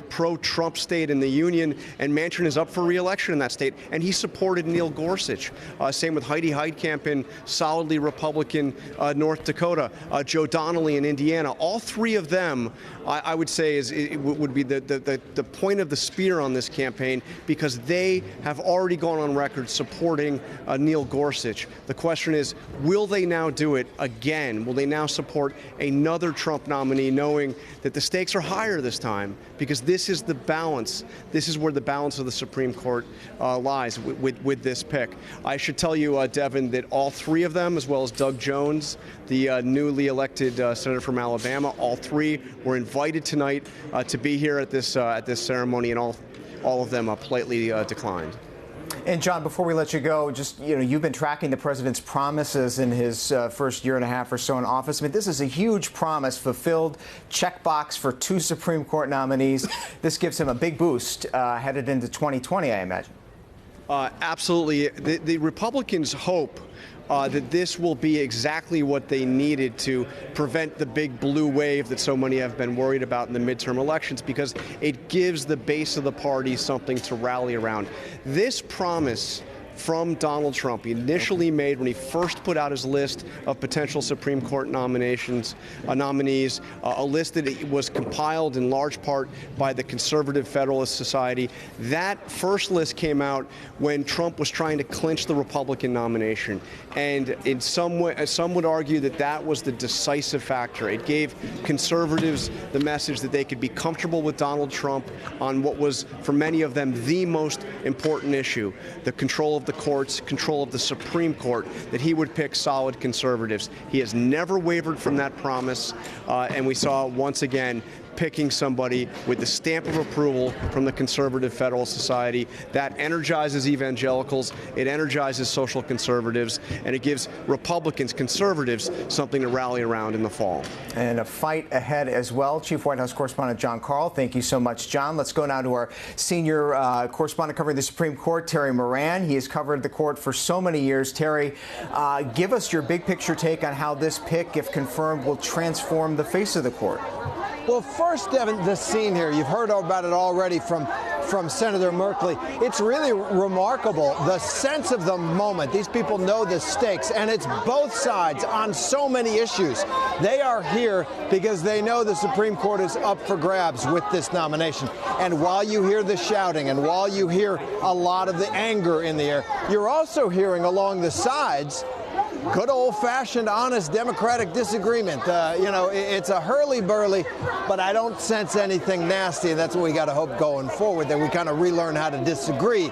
Speaker 3: pro-Trump state in the union, and Manchin is up for re-election in that state, and he supported Neil Gorsuch. Same with Heidi Heitkamp in solidly Republican North Dakota. Joe Donnelly in Indiana. All three of them, I would say, would be the point of the spear on this campaign, because they have already gone on record supporting Neil Gorsuch. The question is, will they now do it again? Will they now support another Trump nominee, knowing that the stakes are higher this time? Because this is the balance. This is where the balance of the Supreme Court lies with this pick. I should tell you, Devin, that all three of them, as well as Doug Jones, the newly elected senator from Alabama, all three were invited tonight to be here at this ceremony, and all of them politely declined.
Speaker 8: And John, before we let you go, just, you've been tracking the president's promises in his first year and a half or so in office. I mean, this is a huge promise, fulfilled, checkbox for 2 Supreme Court nominees. This gives him a big boost headed into 2020, I imagine.
Speaker 3: Absolutely. The Republicans hope that this will be exactly what they needed to prevent the big blue wave that so many have been worried about in the midterm elections, because it gives the base of the party something to rally around. This promise from Donald Trump. He initially made, when he first put out his list of potential Supreme Court nominees, a list that was compiled in large part by the Conservative Federalist Society. That first list came out when Trump was trying to clinch the Republican nomination. And in some way, some would argue that that was the decisive factor. It gave conservatives the message that they could be comfortable with Donald Trump on what was, for many of them, the most important issue, the control of the courts, control of the Supreme Court, that he would pick solid conservatives. He has never wavered from that promise, and we saw once again picking somebody with the stamp of approval from the Conservative Federalist Society. That energizes evangelicals, it energizes social conservatives, and it gives Republicans, conservatives, something to rally around in the fall.
Speaker 8: And a fight ahead as well. Chief White House Correspondent John Karl, thank you so much, John. Let's go now to our senior correspondent covering the Supreme Court, Terry Moran. He has covered the court for so many years. Terry, give us your big picture take on how this pick, if confirmed, will transform the face of the court.
Speaker 7: Well, first, Devin, the scene here. You've heard about it already from Senator Merkley. It's really remarkable, the sense of the moment. These people know the stakes, and it's both sides on so many issues. They are here because they know the Supreme Court is up for grabs with this nomination. And while you hear the shouting and while you hear a lot of the anger in the air, you're also hearing along the sides good old-fashioned, honest, democratic disagreement. It's a hurly-burly, but I don't sense anything nasty, and that's what we got to hope going forward, that we kind of relearn how to disagree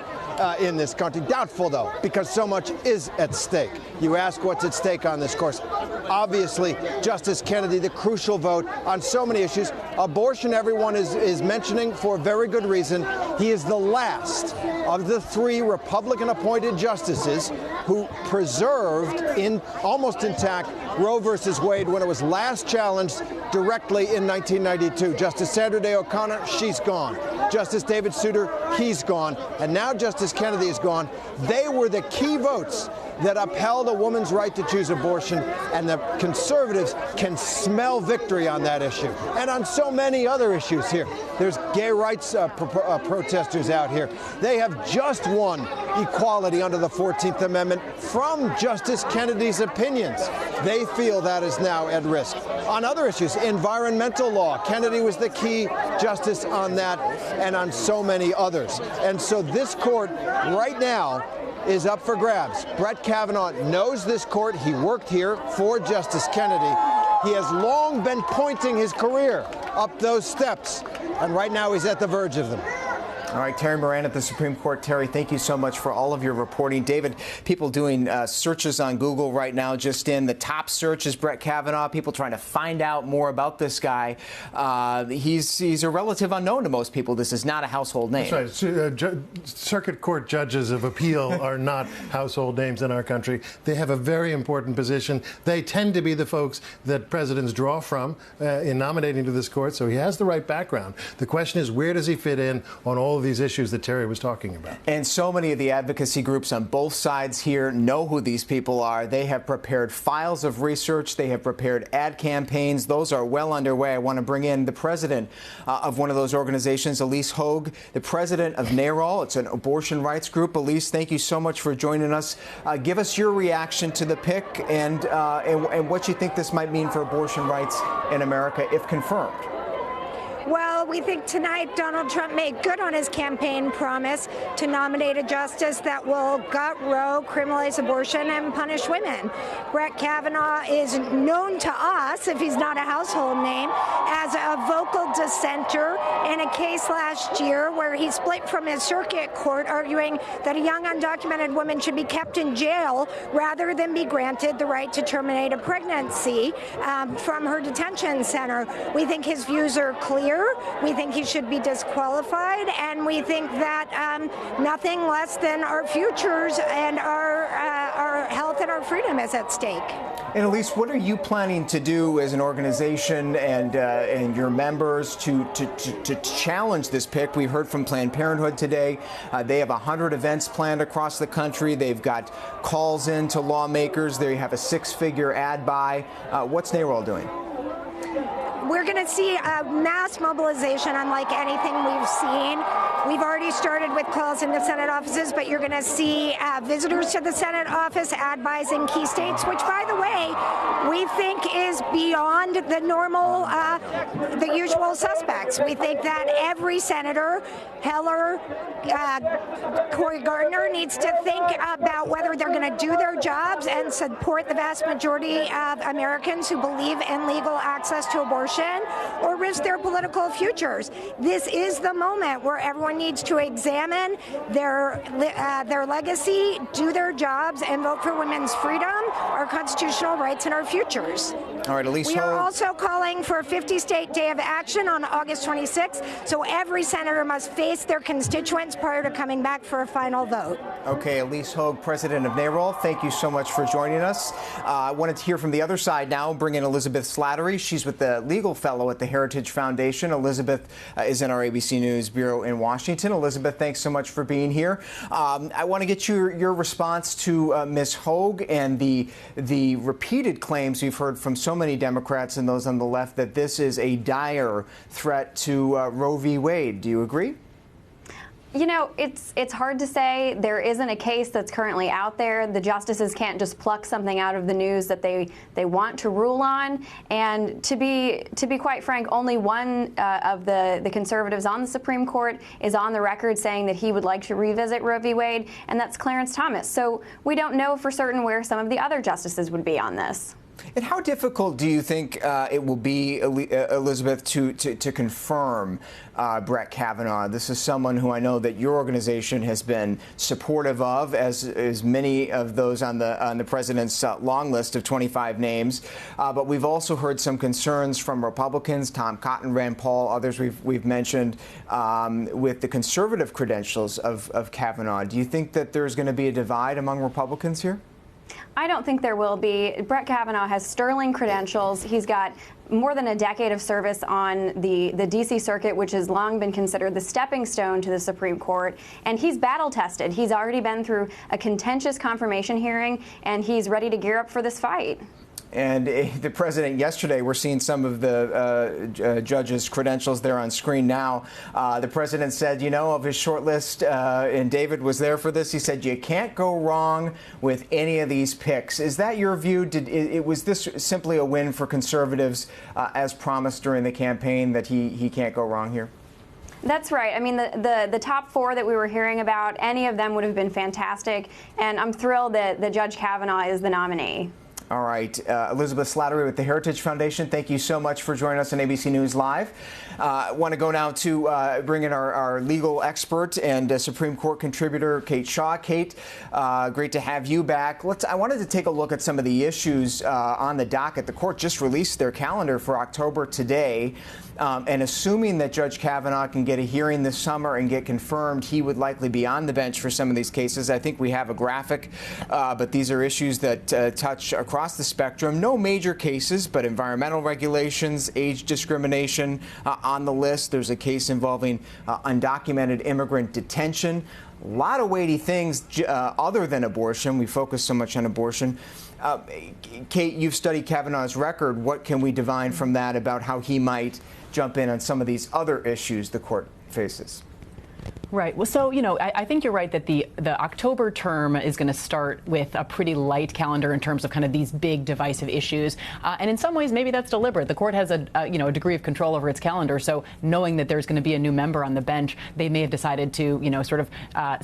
Speaker 7: in this country. Doubtful, though, because so much is at stake. You ask what's at stake on this course. Obviously, Justice Kennedy, the crucial vote on so many issues. Abortion, everyone is mentioning for a very good reason. He is the last of the 3 Republican-appointed justices who preserved in almost intact Roe versus Wade when it was last challenged directly in 1992. Justice Sandra Day O'Connor, she's gone. Justice David Souter, he's gone. And now Justice Kennedy is gone. They were the key votes that upheld a woman's right to choose abortion, and the conservatives can smell victory on that issue and on so many other issues here. There's gay rights protesters out here. They have just won equality under the 14th Amendment from Justice Kennedy's opinions. They feel that is now at risk. On other issues, environmental law, Kennedy was the key justice on that and on so many others. And so this court right now is up for grabs. Brett Kavanaugh knows this court. He worked here for Justice Kennedy. He has long been pointing his career up those steps, and right now he's at the verge of them.
Speaker 8: All right, Terry Moran at the Supreme Court. Terry, thank you so much for all of your reporting. David, people doing searches on Google right now, just in the top search is Brett Kavanaugh, people trying to find out more about this guy. He's a relative unknown to most people. This is not a household name.
Speaker 11: That's right. Circuit Court judges of appeal are not household names in our country. They have a very important position. They tend to be the folks that presidents draw from in nominating to this court, so he has the right background. The question is, where does he fit in on all of these issues that Terry was talking about?
Speaker 8: And so many of the advocacy groups on both sides here know who these people are. They have prepared files of research. They have prepared ad campaigns. Those are well underway. I want to bring in the president of one of those organizations, Elise Hogue, the president of NARAL. It's an abortion rights group. Elise, thank you so much for joining us. Give us your reaction to the pick and what you think this might mean for abortion rights in America if confirmed.
Speaker 15: Well, we think tonight Donald Trump made good on his campaign promise to nominate a justice that will gut Roe, criminalize abortion, and punish women. Brett Kavanaugh is known to us, if he's not a household name, as a vocal dissenter in a case last year where he split from his circuit court, arguing that a young undocumented woman should be kept in jail rather than be granted the right to terminate a pregnancy from her detention center. We think his views are clear. We think he should be disqualified, and we think that nothing less than our futures and our health and our freedom is at stake.
Speaker 8: And Elise, what are you planning to do as an organization and your members to challenge this pick? We heard from Planned Parenthood today. They have 100 events planned across the country. They've got calls in to lawmakers. They have a 6-figure ad buy. What's NARAL doing?
Speaker 15: We're going to see a mass mobilization unlike anything we've seen We've already started with calls in the Senate offices, but you're going to see visitors to the Senate office advising key states, which, by the way, we think is beyond the normal, the usual suspects. We think that every senator, Heller, Cory Gardner, needs to think about whether they're going to do their jobs and support the vast majority of Americans who believe in legal access to abortion or risk their political futures. This is the moment where everyone needs to examine their legacy, do their jobs, and vote for women's freedom, our constitutional rights, and our futures.
Speaker 8: All right, Elise
Speaker 15: We are
Speaker 8: Hogue.
Speaker 15: also calling for a 50-state day of action on August 26th, so every senator must face their constituents prior to coming back for a final vote.
Speaker 8: Okay, Elise Hogue, president of NARAL, thank you so much for joining us. I wanted to hear from the other side now, bring in Elizabeth Slattery. She's with the legal fellow at the Heritage Foundation. Elizabeth is in our ABC News bureau in Washington. Elizabeth, thanks so much for being here. I want to get your response to Ms. Hogue and the repeated claims we've heard from so many Democrats and those on the left that this is a dire threat to Roe v. Wade. Do you agree?
Speaker 16: You know, it's hard to say. There isn't a case that's currently out there. The justices can't just pluck something out of the news that they want to rule on. And to be quite frank, only one of the conservatives on the Supreme Court is on the record saying that he would like to revisit Roe v. Wade, and that's Clarence Thomas. So we don't know for certain where some of the other justices would be on this.
Speaker 8: And how difficult do you think it will be, Elizabeth, to confirm Brett Kavanaugh? This is someone who I know that your organization has been supportive of, as many of those on the president's long list of 25 names. But we've also heard some concerns from Republicans, Tom Cotton, Rand Paul, others we've mentioned, with the conservative credentials of Kavanaugh. Do you think that there's going to be a divide among Republicans here?
Speaker 16: I don't think there will be. Brett Kavanaugh has sterling credentials. He's got more than a decade of service on the D.C. Circuit, which has long been considered the stepping stone to the Supreme Court. And he's battle-tested. He's already been through a contentious confirmation hearing, and he's ready to gear up for this fight.
Speaker 8: And the president yesterday, we're seeing some of the judges' credentials there on screen now. The president said, you know, of his short list, and David was there for this, he said, you can't go wrong with any of these picks. Is that your view? Was this simply a win for conservatives, as promised during the campaign, that he can't go wrong here?
Speaker 16: That's right. I mean, the top four that we were hearing about, any of them would have been fantastic. And I'm thrilled that Judge Kavanaugh is the nominee.
Speaker 8: All right. Elizabeth Slattery with the Heritage Foundation, thank you so much for joining us on ABC News Live. I want to go now to bring in our legal expert and Supreme Court contributor, Kate Shaw. Kate, great to have you back. I wanted to take a look at some of the issues on the docket. The court just released their calendar for October today. And assuming that Judge Kavanaugh can get a hearing this summer and get confirmed, he would likely be on the bench for some of these cases. I think we have a graphic, but these are issues that touch across the spectrum. No major cases, but environmental regulations, age discrimination on the list. There's a case involving undocumented immigrant detention. A lot of weighty things other than abortion. We focus so much on abortion. Kate, you've studied Kavanaugh's record. What can we divine from that about how he might jump in on some of these other issues the court faces?
Speaker 10: Right. Well, so, you know, I think you're right that the October term is going to start with a pretty light calendar in terms of kind of these big divisive issues. And in some ways, maybe that's deliberate. The court has a degree of control over its calendar. So knowing that there's going to be a new member on the bench, they may have decided to, sort of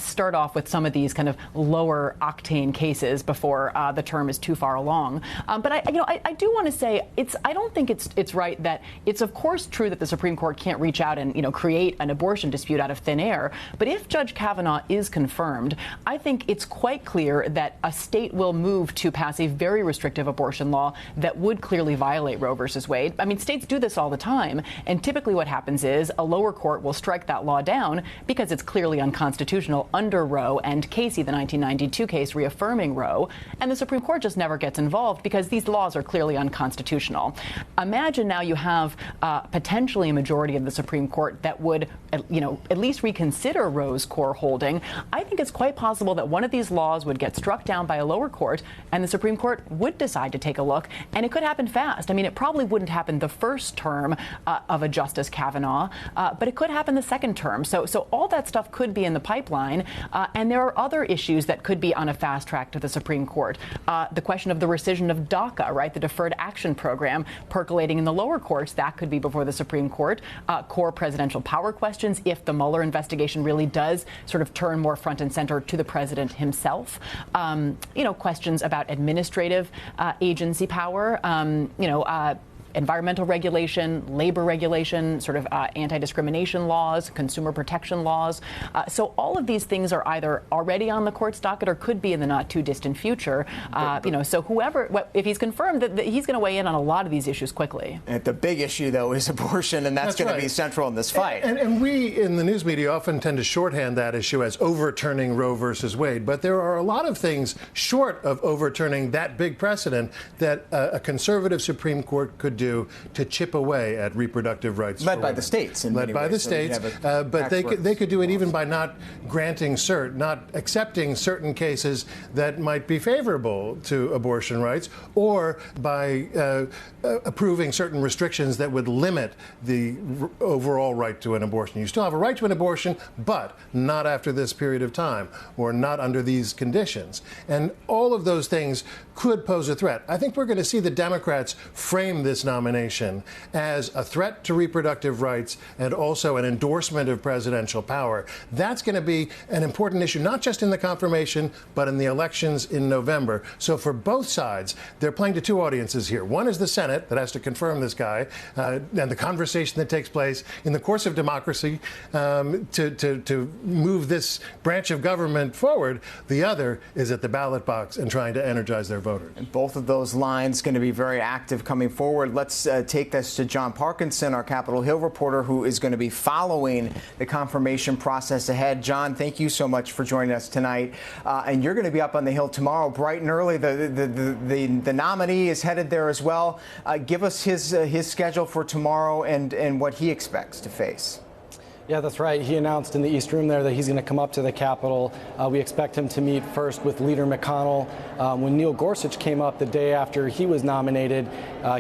Speaker 10: start off with some of these kind of lower octane cases before the term is too far along. But I do want to say I don't think it's right that it's of course true that the Supreme Court can't reach out and create an abortion dispute out of thin air. But if Judge Kavanaugh is confirmed, I think it's quite clear that a state will move to pass a very restrictive abortion law that would clearly violate Roe versus Wade. I mean, states do this all the time. And typically what happens is a lower court will strike that law down because it's clearly unconstitutional under Roe and Casey, the 1992 case reaffirming Roe. And the Supreme Court just never gets involved because these laws are clearly unconstitutional. Imagine now you have potentially a majority of the Supreme Court that would, at least reconsider consider Roe's core holding, I think it's quite possible that one of these laws would get struck down by a lower court and the Supreme Court would decide to take a look. And it could happen fast. I mean, it probably wouldn't happen the first term of a Justice Kavanaugh, but it could happen the second term. So all that stuff could be in the pipeline. And there are other issues that could be on a fast track to the Supreme Court. The question of the rescission of DACA, right, the Deferred Action Program, percolating in the lower courts, that could be before the Supreme Court. Core presidential power questions, if the Mueller investigation really does sort of turn more front and center to the president himself. Questions about administrative agency power, environmental regulation, labor regulation, sort of anti-discrimination laws, consumer protection laws. So all of these things are either already on the court's docket or could be in the not too distant future. So whoever, if he's confirmed that he's going to weigh in on a lot of these issues quickly.
Speaker 8: And the big issue, though, is abortion, and that's going to be central in this fight.
Speaker 11: And we in the news media often tend to shorthand that issue as overturning Roe versus Wade. But there are a lot of things short of overturning that big precedent that a conservative Supreme Court could do to chip away at reproductive rights.
Speaker 8: Led by the states.
Speaker 11: Led by the states. But they could do it even by not granting cert, not accepting certain cases that might be favorable to abortion rights, or by approving certain restrictions that would limit the overall right to an abortion. You still have a right to an abortion, but not after this period of time, or not under these conditions. And all of those things could pose a threat. I think we're going to see the Democrats frame this nomination as a threat to reproductive rights and also an endorsement of presidential power. That's going to be an important issue, not just in the confirmation, but in the elections in November. So for both sides, they're playing to two audiences here. One is the Senate that has to confirm this guy, and the conversation that takes place in the course of democracy to move this branch of government forward. The other is at the ballot box and trying to energize their voters.
Speaker 8: And both of those lines going to be very active coming forward. Let's take this to John Parkinson, our Capitol Hill reporter, who is going to be following the confirmation process ahead. John, thank you so much for joining us tonight. And you're going to be up on the Hill tomorrow, bright and early. The nominee is headed there as well. Give us his schedule for tomorrow and what he expects to face.
Speaker 17: Yeah, that's right. He announced in the East Room there that he's going to come up to the Capitol. We expect him to meet first with Leader McConnell. When Neil Gorsuch came up the day after he was nominated,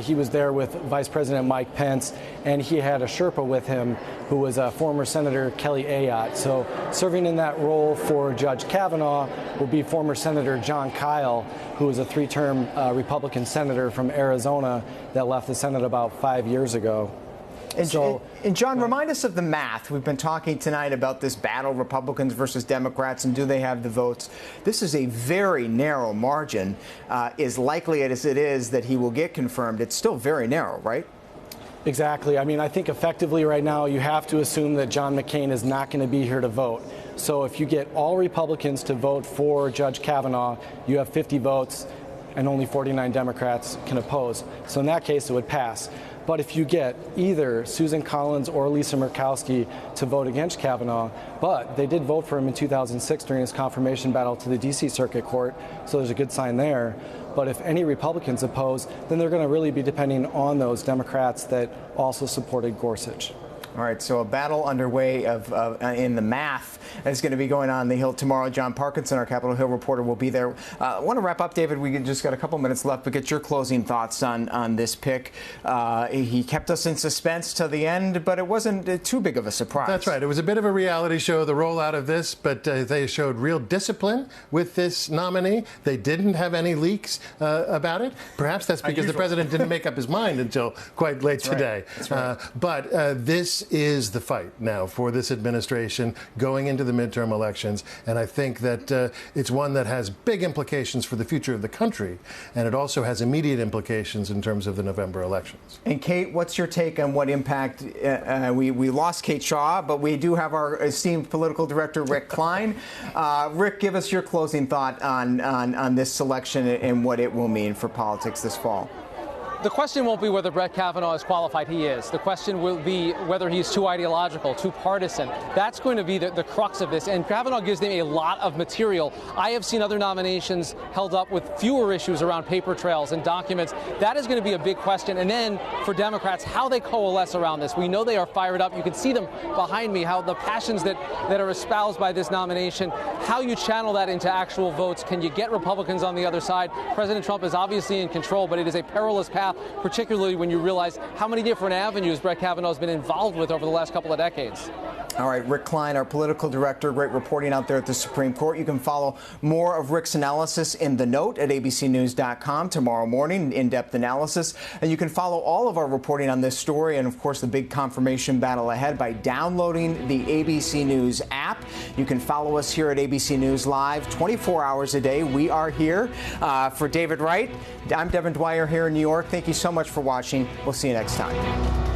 Speaker 17: he was there with Vice President Mike Pence, and he had a Sherpa with him who was former Senator Kelly Ayotte. So serving in that role for Judge Kavanaugh will be former Senator John Kyle, who was a three-term Republican senator from Arizona that left the Senate about 5 years ago.
Speaker 8: And John, remind us of the math. We've been talking tonight about this battle, Republicans versus Democrats, and do they have the votes? This is a very narrow margin. As likely as it is that he will get confirmed, it's still very narrow, right?
Speaker 17: Exactly. I mean, I think effectively right now you have to assume that John McCain is not going to be here to vote. So if you get all Republicans to vote for Judge Kavanaugh, you have 50 votes and only 49 Democrats can oppose. So in that case, it would pass. But if you get either Susan Collins or Lisa Murkowski to vote against Kavanaugh, but they did vote for him in 2006 during his confirmation battle to the D.C. Circuit Court, so there's a good sign there. But if any Republicans oppose, then they're going to really be depending on those Democrats that also supported Gorsuch.
Speaker 8: All right, so a battle underway in the math is going to be going on the Hill tomorrow. John Parkinson, our Capitol Hill reporter, will be there. I want to wrap up, David. We just got a couple minutes left, but get your closing thoughts on this pick. He kept us in suspense till the end, but it wasn't too big of a surprise.
Speaker 11: That's right. It was a bit of a reality show, the rollout of this, but they showed real discipline with this nominee. They didn't have any leaks about it. Perhaps that's because the president didn't make up his mind until quite late today. Right. But this is the fight now for this administration going into the midterm elections, and I think that it's one that has big implications for the future of the country, and it also has immediate implications in terms of the November elections.
Speaker 8: And Kate, what's your take on what impact we lost Kate Shaw, but we do have our esteemed political director Rick Klein. Rick, give us your closing thought on this selection and what it will mean for politics this fall.
Speaker 9: The question won't be whether Brett Kavanaugh is qualified. He is. The question will be whether he's too ideological, too partisan. That's going to be the crux of this. And Kavanaugh gives them a lot of material. I have seen other nominations held up with fewer issues around paper trails and documents. That is going to be a big question. And then for Democrats, how they coalesce around this. We know they are fired up. You can see them behind me, how the passions that are espoused by this nomination, how you channel that into actual votes. Can you get Republicans on the other side? President Trump is obviously in control, but it is a perilous path, particularly when you realize how many different avenues Brett Kavanaugh has been involved with over the last couple of decades.
Speaker 8: All right, Rick Klein, our political director, great reporting out there at the Supreme Court. You can follow more of Rick's analysis in The Note at abcnews.com tomorrow morning, in-depth analysis. And you can follow all of our reporting on this story and, of course, the big confirmation battle ahead by downloading the ABC News app. You can follow us here at ABC News Live 24 hours a day. We are here. For David Wright, I'm Devin Dwyer here in New York. Thank you so much for watching. We'll see you next time.